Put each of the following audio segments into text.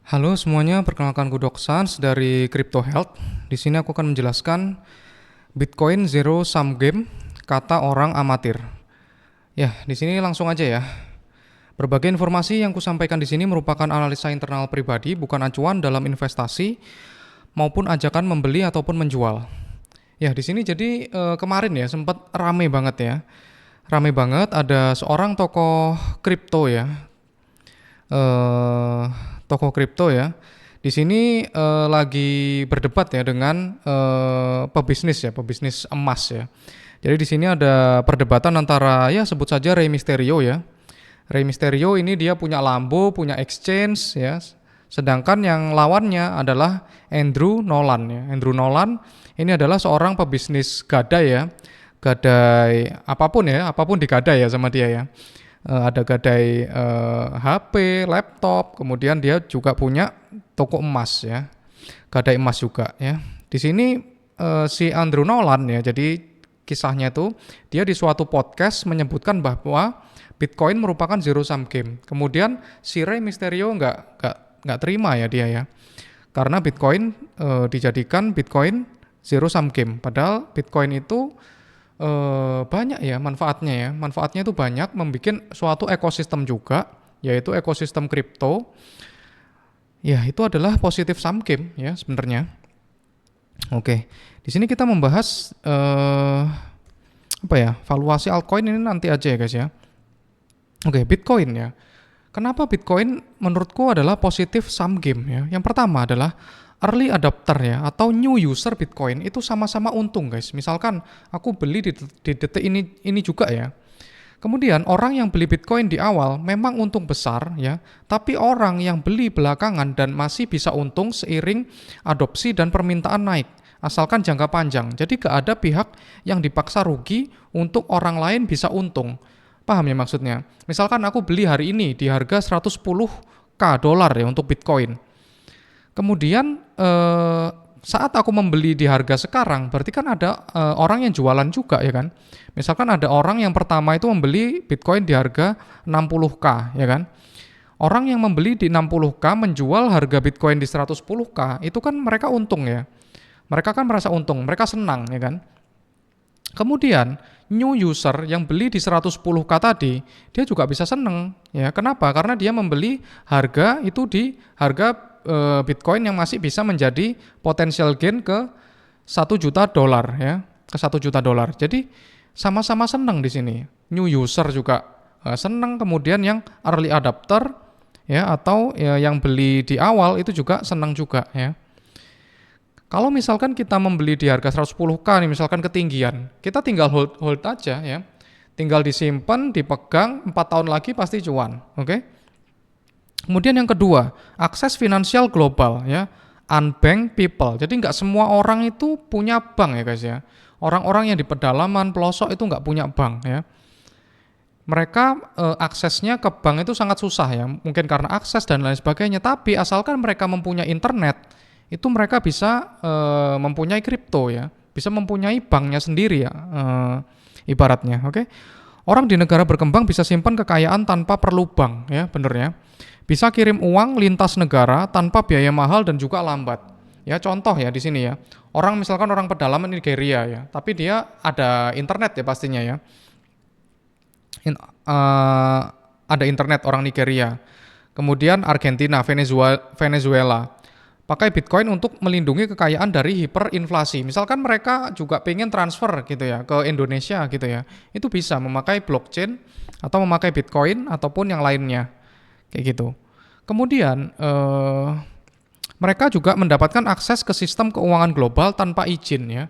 Halo semuanya, perkenalkan gue Doksans dari Crypto Health. Di sini aku akan menjelaskan Bitcoin Zero Sum Game, kata orang amatir. Ya, di sini langsung aja ya. Berbagai informasi yang kusampaikan di sini merupakan analisa internal pribadi, bukan acuan dalam investasi maupun ajakan membeli ataupun menjual. Ya, di sini jadi kemarin ya sempat rame banget ya. Rame banget ada seorang tokoh kripto ya, eh toko kripto ya. Di sini lagi berdebat ya dengan pebisnis emas ya. Jadi di sini ada perdebatan antara ya sebut saja Rey Mysterio ya. Rey Mysterio ini dia punya Lambo, punya exchange ya. Sedangkan yang lawannya adalah Andrew Nolan ya. Andrew Nolan ini adalah seorang pebisnis gadai ya. Gadai apapun ya, apapun digadai ya sama dia ya. Ada gadai HP, laptop, kemudian dia juga punya toko emas ya, gadai emas juga ya. Di sini si Andrew Nolan ya, jadi kisahnya itu dia di suatu podcast menyebutkan bahwa Bitcoin merupakan zero sum game. Kemudian si Rey Mysterio nggak terima ya dia ya, karena Bitcoin dijadikan Bitcoin zero sum game. Padahal Bitcoin itu banyak ya manfaatnya ya. Manfaatnya itu banyak, membuat suatu ekosistem juga, yaitu ekosistem kripto. Ya, itu adalah positif sum game ya sebenarnya. Oke. Di sini kita membahas apa ya? Valuasi altcoin ini nanti aja ya guys ya. Oke, Bitcoin ya. Kenapa Bitcoin menurutku adalah positif sum game ya? Yang pertama adalah early adopter ya atau new user Bitcoin itu sama-sama untung guys. Misalkan aku beli di detik ini juga ya. Kemudian orang yang beli Bitcoin di awal memang untung besar ya, tapi orang yang beli belakangan dan masih bisa untung seiring adopsi dan permintaan naik, asalkan jangka panjang. Jadi gak ada pihak yang dipaksa rugi untuk orang lain bisa untung. Paham ya maksudnya? Misalkan aku beli hari ini di harga 110k dolar ya untuk Bitcoin. Kemudian saat aku membeli di harga sekarang, berarti kan ada orang yang jualan juga ya kan. Misalkan ada orang yang pertama itu membeli Bitcoin di harga 60k ya kan. Orang yang membeli di 60k menjual harga Bitcoin di 110k, itu kan mereka untung ya. Mereka kan merasa untung, mereka senang ya kan. Kemudian new user yang beli di 110k tadi, dia juga bisa seneng ya. Kenapa? Karena dia membeli harga itu di harga Bitcoin yang masih bisa menjadi potential gain ke 1 juta dolar ya, ke 1 juta dolar. Jadi sama-sama seneng di sini. New user juga seneng, kemudian yang early adopter ya atau ya, yang beli di awal itu juga senang juga ya. Kalau misalkan kita membeli di harga 110k nih, misalkan ketinggian, kita tinggal hold aja ya. Tinggal disimpan, dipegang, 4 tahun lagi pasti cuan. Oke? Kemudian yang kedua, akses finansial global ya. Unbanked people. Jadi nggak semua orang itu punya bank ya guys ya. Orang-orang yang di pedalaman, pelosok itu nggak punya bank ya. Mereka aksesnya ke bank itu sangat susah ya. Mungkin karena akses dan lain sebagainya. Tapi asalkan mereka mempunyai internet, itu mereka bisa mempunyai kripto ya, bisa mempunyai banknya sendiri ya, ibaratnya. Oke. Orang di negara berkembang bisa simpan kekayaan tanpa perlu bank ya, bener ya. Bisa kirim uang lintas negara tanpa biaya mahal dan juga lambat. Ya, contoh ya di sini ya. Orang misalkan orang pedalaman Nigeria ya, tapi dia ada internet ya pastinya ya. Ada internet orang Nigeria. Kemudian Argentina, Venezuela. Pakai Bitcoin untuk melindungi kekayaan dari hiperinflasi. Misalkan mereka juga pengen transfer gitu ya ke Indonesia gitu ya. Itu bisa memakai blockchain atau memakai Bitcoin ataupun yang lainnya. Kayak gitu. Kemudian mereka juga mendapatkan akses ke sistem keuangan global tanpa izin ya.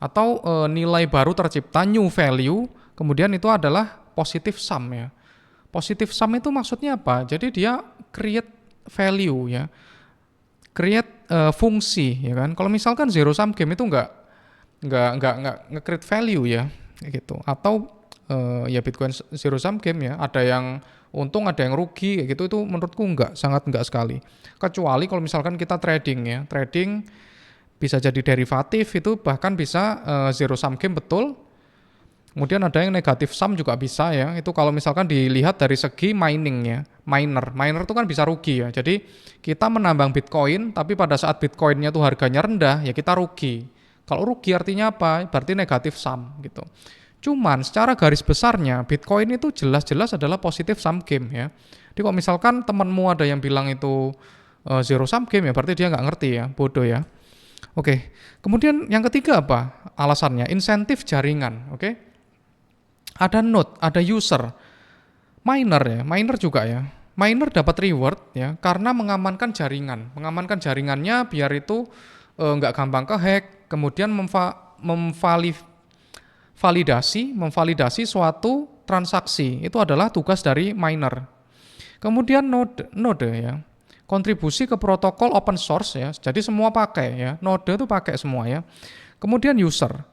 Atau nilai baru tercipta, new value. Kemudian itu adalah positive sum ya. Positive sum itu maksudnya apa? Jadi dia create value ya. Create fungsi ya kan. Kalau misalkan zero sum game itu nggak nge-create value ya gitu. Atau ya Bitcoin zero sum game ya, ada yang untung ada yang rugi kayak gitu, itu menurutku sangat nggak sekali. Kecuali kalau misalkan kita trading ya. Trading bisa jadi derivatif, itu bahkan bisa zero sum game betul. Kemudian ada yang negatif sum juga bisa ya. Itu kalau misalkan dilihat dari segi miningnya, miner itu kan bisa rugi ya. Jadi kita menambang Bitcoin, tapi pada saat Bitcoinnya tuh harganya rendah, ya kita rugi. Kalau rugi artinya apa? Berarti negatif sum gitu. Cuman secara garis besarnya Bitcoin itu jelas-jelas adalah positif sum game ya. Jadi kalau misalkan temanmu ada yang bilang itu zero sum game ya, berarti dia nggak ngerti ya, bodoh ya. Oke, kemudian yang ketiga apa alasannya? Insentif jaringan. Oke, ada node, ada user, miner ya, miner juga ya. Miner dapat reward ya karena mengamankan jaringan, mengamankan jaringannya biar itu nggak gampang kehack, kemudian memvalidasi suatu transaksi itu adalah tugas dari miner. Kemudian node ya, kontribusi ke protokol open source ya, jadi semua pakai ya, node itu pakai semua ya. Kemudian user,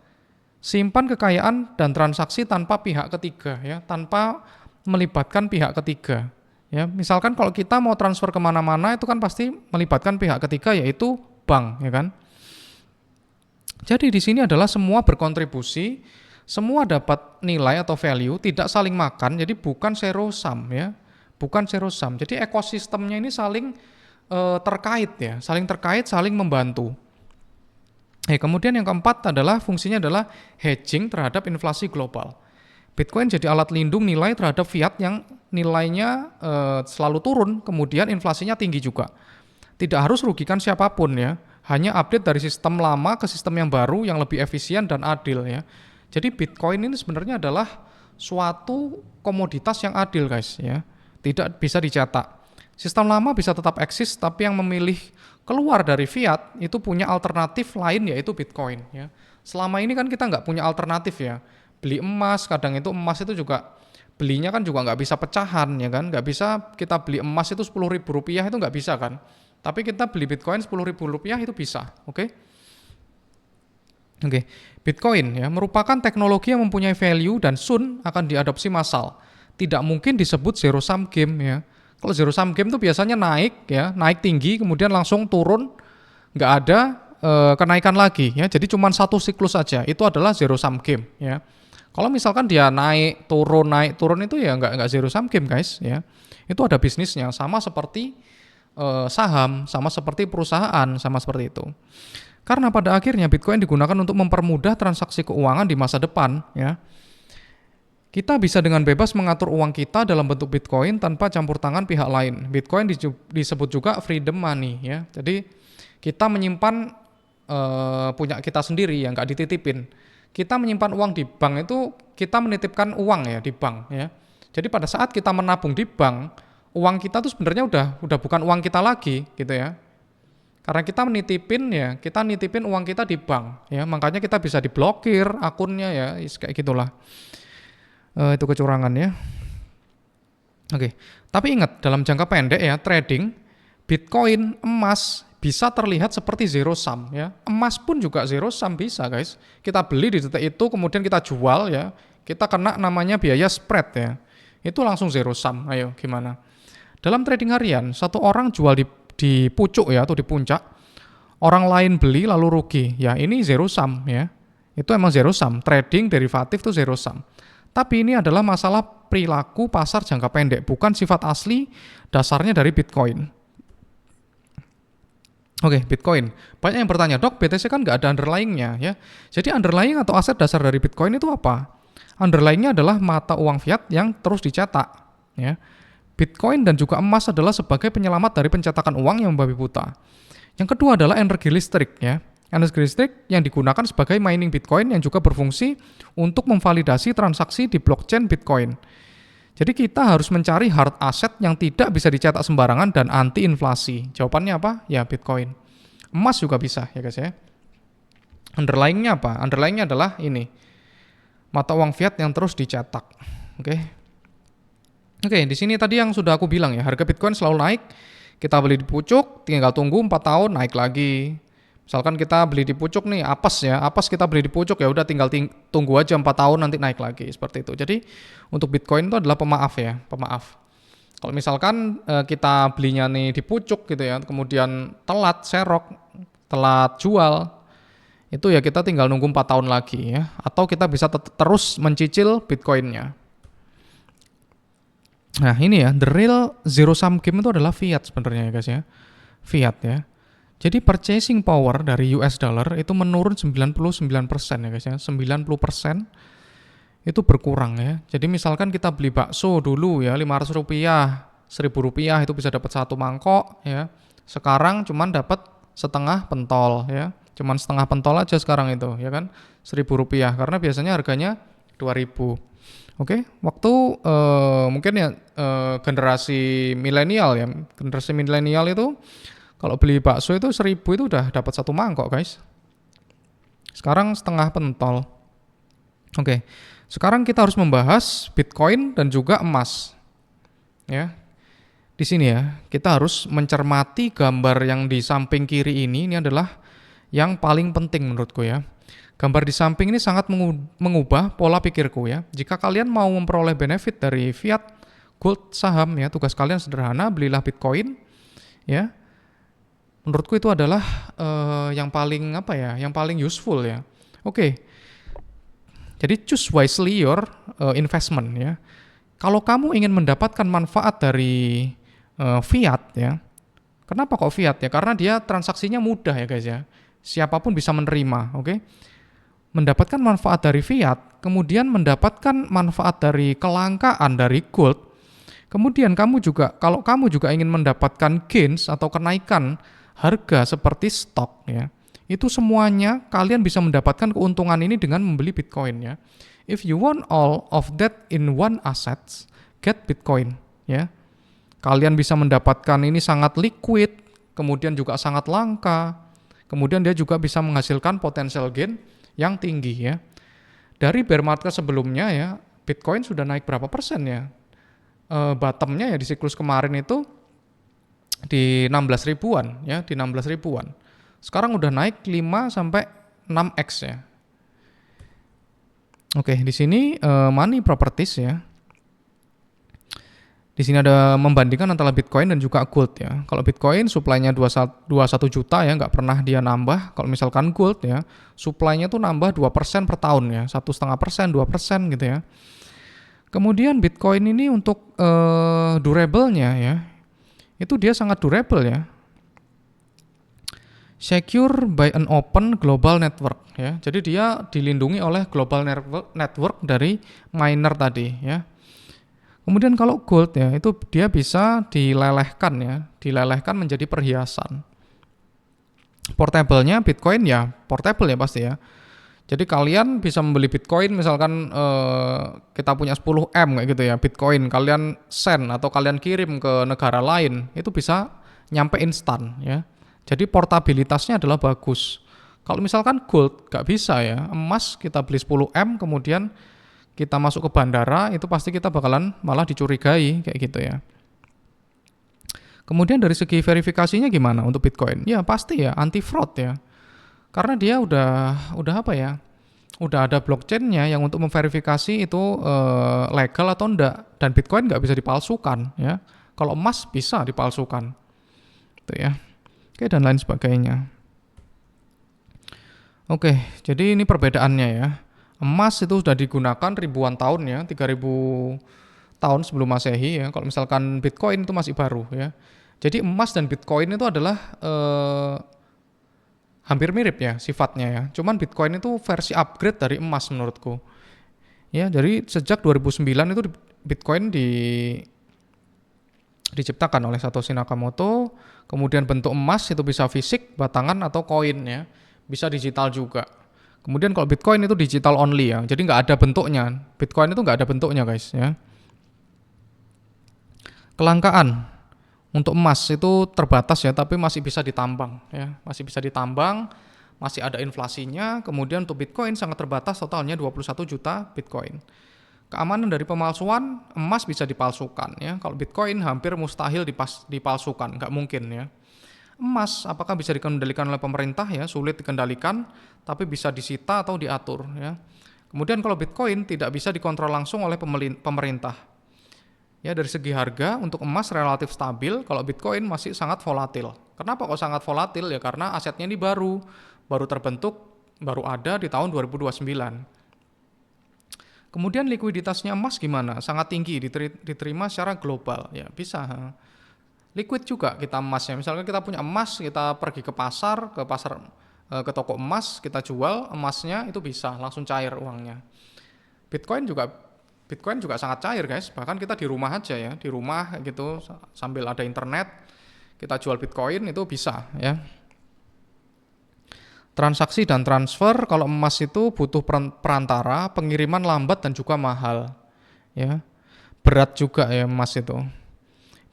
simpan kekayaan dan transaksi tanpa pihak ketiga ya, tanpa melibatkan pihak ketiga. Ya, misalkan kalau kita mau transfer kemana-mana itu kan pasti melibatkan pihak ketiga yaitu bank, ya kan? Jadi di sini adalah semua berkontribusi, semua dapat nilai atau value, tidak saling makan, jadi bukan zero sum ya, bukan zero sum. Jadi ekosistemnya ini saling terkait ya, saling membantu. Kemudian yang keempat adalah fungsinya adalah hedging terhadap inflasi global. Bitcoin jadi alat lindung nilai terhadap fiat yang nilainya selalu turun, kemudian inflasinya tinggi juga. Tidak harus rugikan siapapun ya, hanya update dari sistem lama ke sistem yang baru yang lebih efisien dan adil ya. Jadi Bitcoin ini sebenarnya adalah suatu komoditas yang adil guys ya, tidak bisa dicetak. Sistem lama bisa tetap eksis, tapi yang memilih keluar dari fiat itu punya alternatif lain yaitu Bitcoin ya. Selama ini kan kita nggak punya alternatif ya. Beli emas, kadang itu emas itu juga belinya kan juga nggak bisa pecahan ya kan, nggak bisa kita beli emas itu 10.000 rupiah itu nggak bisa kan. Tapi kita beli Bitcoin 10.000 rupiah itu bisa, oke? Oke, Bitcoin ya merupakan teknologi yang mempunyai value dan soon akan diadopsi massal. Tidak mungkin disebut zero sum game ya. Kalau zero sum game itu biasanya naik ya, naik tinggi kemudian langsung turun, nggak ada kenaikan lagi ya. Jadi cuma satu siklus saja. Itu adalah zero sum game ya. Kalau misalkan dia naik turun itu ya nggak zero sum game guys ya. Itu ada bisnisnya sama seperti saham, sama seperti perusahaan, sama seperti itu. Karena pada akhirnya Bitcoin digunakan untuk mempermudah transaksi keuangan di masa depan ya. Kita bisa dengan bebas mengatur uang kita dalam bentuk Bitcoin tanpa campur tangan pihak lain. Bitcoin disebut juga freedom money ya. Jadi kita menyimpan punya kita sendiri yang nggak dititipin. Kita menyimpan uang di bank itu kita menitipkan uang ya di bank ya. Jadi pada saat kita menabung di bank, uang kita tuh sebenarnya udah bukan uang kita lagi gitu ya. Karena kita nitipin uang kita di bank ya. Makanya kita bisa diblokir akunnya ya, kayak gitulah. Itu kecurangan ya. Oke, tapi ingat dalam jangka pendek ya trading Bitcoin, emas bisa terlihat seperti zero sum ya. Emas pun juga zero sum bisa guys. Kita beli di detik itu kemudian kita jual ya. Kita kena namanya biaya spread ya. Itu langsung zero sum. Ayo gimana? Dalam trading harian satu orang jual di pucuk ya atau di puncak. Orang lain beli lalu rugi. Ya ini zero sum ya. Itu emang zero sum. Trading derivatif itu zero sum. Tapi ini adalah masalah perilaku pasar jangka pendek, bukan sifat asli dasarnya dari Bitcoin. Oke, Bitcoin. Banyak yang bertanya, dok, BTC kan nggak ada underlying-nya ya. Jadi underlying atau aset dasar dari Bitcoin itu apa? Underlying-nya adalah mata uang fiat yang terus dicetak. Ya. Bitcoin dan juga emas adalah sebagai penyelamat dari pencetakan uang yang membabi buta. Yang kedua adalah energi listrik ya. Energi listrik yang digunakan sebagai mining Bitcoin yang juga berfungsi untuk memvalidasi transaksi di blockchain Bitcoin. Jadi kita harus mencari hard asset yang tidak bisa dicetak sembarangan dan anti inflasi. Jawabannya apa? Ya Bitcoin. Emas juga bisa ya guys ya. Underlying-nya apa? Underlying-nya adalah ini. Mata uang fiat yang terus dicetak. Oke, di sini tadi yang sudah aku bilang ya, harga Bitcoin selalu naik. Kita beli di pucuk, tinggal tunggu 4 tahun naik lagi. Misalkan kita beli di pucuk nih, apes kita beli di pucuk ya udah tinggal tunggu aja 4 tahun nanti naik lagi seperti itu. Jadi untuk Bitcoin itu adalah pemaaf. Kalau misalkan kita belinya nih di pucuk gitu ya, kemudian telat serok, telat jual, Itu ya kita tinggal nunggu 4 tahun lagi ya. Atau kita bisa terus mencicil Bitcoin-nya. Nah ini ya, the real zero sum game itu adalah fiat sebenarnya ya guys ya. Fiat ya. Jadi purchasing power dari US dollar itu menurun 99% ya guys ya. 90% itu berkurang ya. Jadi misalkan kita beli bakso dulu ya 500 rupiah, 1000 rupiah itu bisa dapat satu mangkok ya. Sekarang cuman dapat setengah pentol ya. Cuman setengah pentol aja sekarang itu ya kan. 1000 rupiah karena biasanya harganya 2000. Oke, waktu mungkin ya generasi milenial ya. Generasi milenial itu kalau beli bakso itu 1000 itu udah dapat satu mangkok guys. Sekarang setengah pentol. Oke, sekarang kita harus membahas Bitcoin dan juga emas. Ya, di sini ya kita harus mencermati gambar yang di samping kiri ini adalah yang paling penting menurutku ya. Gambar di samping ini sangat mengubah pola pikirku ya. Jika kalian mau memperoleh benefit dari fiat, gold, saham ya, tugas kalian sederhana, belilah Bitcoin ya. Menurutku itu adalah yang paling yang paling useful ya. Oke. Jadi choose wisely your investment ya. Kalau kamu ingin mendapatkan manfaat dari fiat ya. Kenapa kok fiat ya? Karena dia transaksinya mudah ya guys ya. Siapapun bisa menerima, oke? Mendapatkan manfaat dari fiat, kemudian mendapatkan manfaat dari kelangkaan dari gold. Kemudian kalau kamu juga ingin mendapatkan gains atau kenaikan harga seperti stok ya. Itu semuanya kalian bisa mendapatkan keuntungan ini dengan membeli Bitcoin ya. If you want all of that in one assets, get Bitcoin ya. Kalian bisa mendapatkan ini sangat liquid, kemudian juga sangat langka. Kemudian dia juga bisa menghasilkan potential gain yang tinggi ya. Dari bear market sebelumnya ya, Bitcoin sudah naik berapa persen ya? Bottomnya ya di siklus kemarin itu di 16 ribuan ya, di 16 ribuan. Sekarang udah naik 5 sampai 6x ya. Oke, di sini money properties ya. Di sini ada membandingkan antara Bitcoin dan juga gold ya. Kalau Bitcoin supply-nya 21 juta ya, nggak pernah dia nambah. Kalau misalkan gold ya, supply-nya tuh nambah 2% per tahun ya, 1,5%, 2% gitu ya. Kemudian Bitcoin ini untuk durable-nya ya, itu dia sangat durable ya. Secure by an open global network ya. Jadi dia dilindungi oleh global network dari miner tadi ya. Kemudian kalau gold ya, itu dia bisa dilelehkan menjadi perhiasan. Portable-nya Bitcoin ya, portable ya pasti ya. Jadi kalian bisa membeli Bitcoin misalkan kita punya 10M kayak gitu ya, Bitcoin kalian send atau kalian kirim ke negara lain, itu bisa nyampe instan ya. Jadi portabilitasnya adalah bagus. Kalau misalkan gold gak bisa ya, emas kita beli 10M kemudian kita masuk ke bandara, itu pasti kita bakalan malah dicurigai kayak gitu ya. Kemudian dari segi verifikasinya gimana untuk Bitcoin? Ya pasti ya anti fraud ya. Karena dia udah udah ada blockchain-nya yang untuk memverifikasi itu legal atau enggak, dan Bitcoin nggak bisa dipalsukan ya. Kalau emas bisa dipalsukan. Itu ya. Oke, dan lain sebagainya. Oke, jadi ini perbedaannya ya. Emas itu sudah digunakan ribuan tahun ya, 3000 tahun sebelum Masehi ya. Kalau misalkan Bitcoin itu masih baru ya. Jadi emas dan Bitcoin itu adalah hampir mirip ya sifatnya ya. Cuman Bitcoin itu versi upgrade dari emas menurutku. Ya, jadi sejak 2009 itu Bitcoin diciptakan oleh Satoshi Nakamoto. Kemudian bentuk emas itu bisa fisik, batangan atau koin ya. Bisa digital juga. Kemudian kalau Bitcoin itu digital only ya, jadi nggak ada bentuknya. Bitcoin itu nggak ada bentuknya guys ya. Kelangkaan untuk emas itu terbatas ya, tapi masih bisa ditambang ya, masih bisa ditambang, masih ada inflasinya. Kemudian untuk Bitcoin sangat terbatas, totalnya 21 juta Bitcoin. Keamanan dari pemalsuan, emas bisa dipalsukan ya. Kalau Bitcoin hampir mustahil dipalsukan, nggak mungkin ya. Emas apakah bisa dikendalikan oleh pemerintah ya, sulit dikendalikan, tapi bisa disita atau diatur ya. Kemudian kalau Bitcoin tidak bisa dikontrol langsung oleh pemerintah. Ya, dari segi harga untuk emas relatif stabil, kalau Bitcoin masih sangat volatil. Kenapa kok sangat volatil ya? Karena asetnya ini baru terbentuk baru ada di tahun 2029. Kemudian likuiditasnya emas gimana? Sangat tinggi, diterima secara global. Ya, bisa. Liquid juga kita emasnya. Misalkan kita punya emas, kita pergi ke pasar, ke toko emas, kita jual emasnya, itu bisa langsung cair uangnya. Bitcoin juga sangat cair, guys. Bahkan kita di rumah aja ya, di rumah gitu sambil ada internet, kita jual Bitcoin itu bisa ya. Transaksi dan transfer, kalau emas itu butuh perantara, pengiriman lambat dan juga mahal. Ya. Berat juga ya emas itu.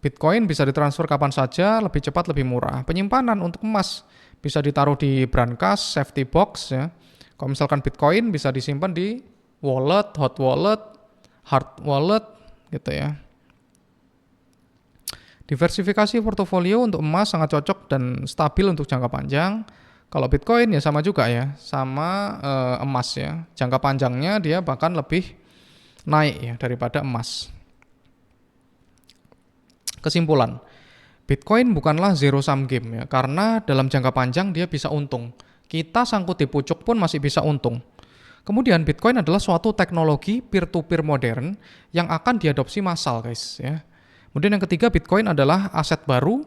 Bitcoin bisa ditransfer kapan saja, lebih cepat, lebih murah. Penyimpanan untuk emas bisa ditaruh di brankas, safety box ya. Kalau misalkan Bitcoin bisa disimpan di wallet, hot wallet, hard wallet gitu ya. Diversifikasi portofolio untuk emas sangat cocok dan stabil untuk jangka panjang. Kalau Bitcoin ya sama juga ya, sama emas ya. Jangka panjangnya dia bahkan lebih naik ya daripada emas. Kesimpulan, Bitcoin bukanlah zero sum game ya, karena dalam jangka panjang dia bisa untung. Kita sangkut di pucuk pun masih bisa untung. Kemudian Bitcoin adalah suatu teknologi peer-to-peer modern yang akan diadopsi massal, guys ya. Kemudian yang ketiga, Bitcoin adalah aset baru.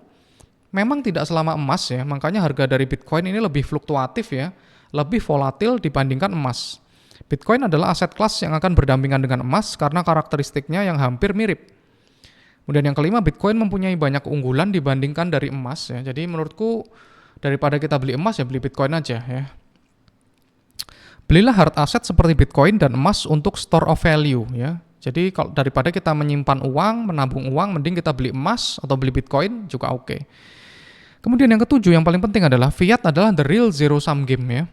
Memang tidak selama emas ya, makanya harga dari Bitcoin ini lebih fluktuatif ya, lebih volatil dibandingkan emas. Bitcoin adalah aset kelas yang akan berdampingan dengan emas karena karakteristiknya yang hampir mirip. Kemudian yang kelima, Bitcoin mempunyai banyak keunggulan dibandingkan dari emas ya. Jadi menurutku daripada kita beli emas ya beli Bitcoin aja ya. Belilah hard asset seperti Bitcoin dan emas untuk store of value ya. Jadi kalau daripada kita menyimpan uang, menabung uang, mending kita beli emas atau beli Bitcoin juga oke. Kemudian yang ketujuh, yang paling penting adalah fiat adalah the real zero sum game ya.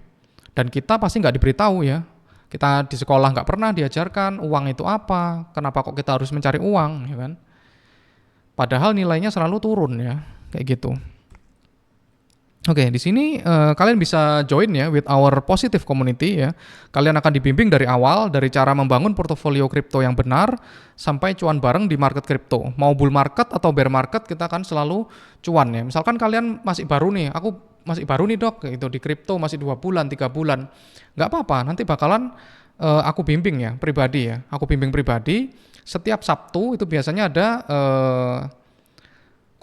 Dan kita pasti nggak diberitahu ya. Kita di sekolah nggak pernah diajarkan uang itu apa, kenapa kok kita harus mencari uang, ya kan? Padahal nilainya selalu turun ya, kayak gitu. Oke, di sini kalian bisa join ya with our positive community ya. Kalian akan dibimbing dari awal, dari cara membangun portofolio kripto yang benar sampai cuan bareng di market kripto. Mau bull market atau bear market, kita akan selalu cuan ya. Misalkan kalian masih baru nih, aku masih baru nih dok, gitu di kripto masih 2 bulan, 3 bulan. Nggak apa-apa, nanti bakalan aku bimbing ya, pribadi ya. Aku bimbing pribadi, setiap Sabtu itu biasanya ada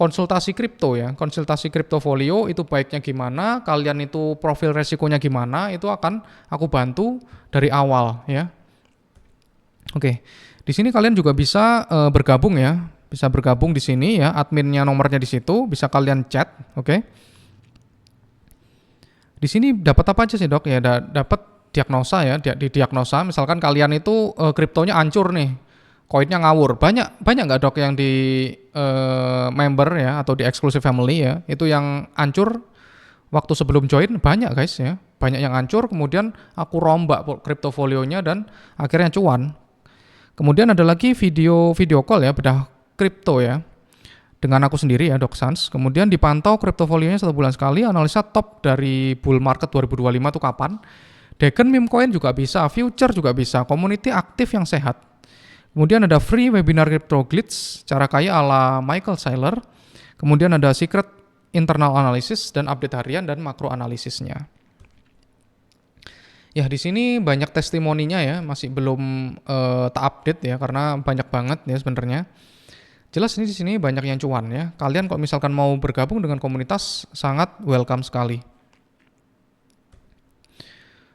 konsultasi kripto ya, konsultasi kriptofolio itu baiknya gimana, kalian itu profil resikonya gimana, itu akan aku bantu dari awal ya. Oke, di sini kalian juga bisa bergabung ya, bisa bergabung di sini ya, adminnya nomornya di situ, bisa kalian chat, oke. Di sini dapat apa aja sih dok ya, dapat diagnosa ya, di diagnosa, misalkan kalian itu kriptonya hancur nih. Koinnya ngawur, banyak nggak dok yang di member ya atau di exclusive family ya, itu yang hancur waktu sebelum join banyak guys ya, banyak yang hancur, kemudian aku rombak kriptofolionya dan akhirnya cuan. Kemudian ada lagi video call ya, bedah kripto ya, dengan aku sendiri ya Dok Sans, kemudian dipantau kriptofolionya 1 bulan sekali, analisa top dari bull market 2025 itu kapan, Degen meme coin juga bisa, future juga bisa, community aktif yang sehat. Kemudian ada free webinar Crypto Glitch, cara kaya ala Michael Saylor. Kemudian ada secret internal analysis dan update harian dan makro analisisnya. Ya di sini banyak testimoninya ya, masih belum terupdate ya karena banyak banget ya sebenarnya. Jelas ini di sini banyak yang cuan ya. Kalian kalau misalkan mau bergabung dengan komunitas sangat welcome sekali.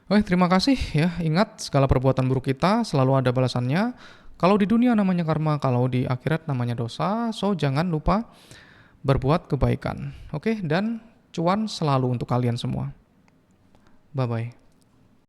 Oke, terima kasih ya. Ingat segala perbuatan buruk kita selalu ada balasannya. Kalau di dunia namanya karma, kalau di akhirat namanya dosa, so jangan lupa berbuat kebaikan. Oke, dan cuan selalu untuk kalian semua. Bye-bye.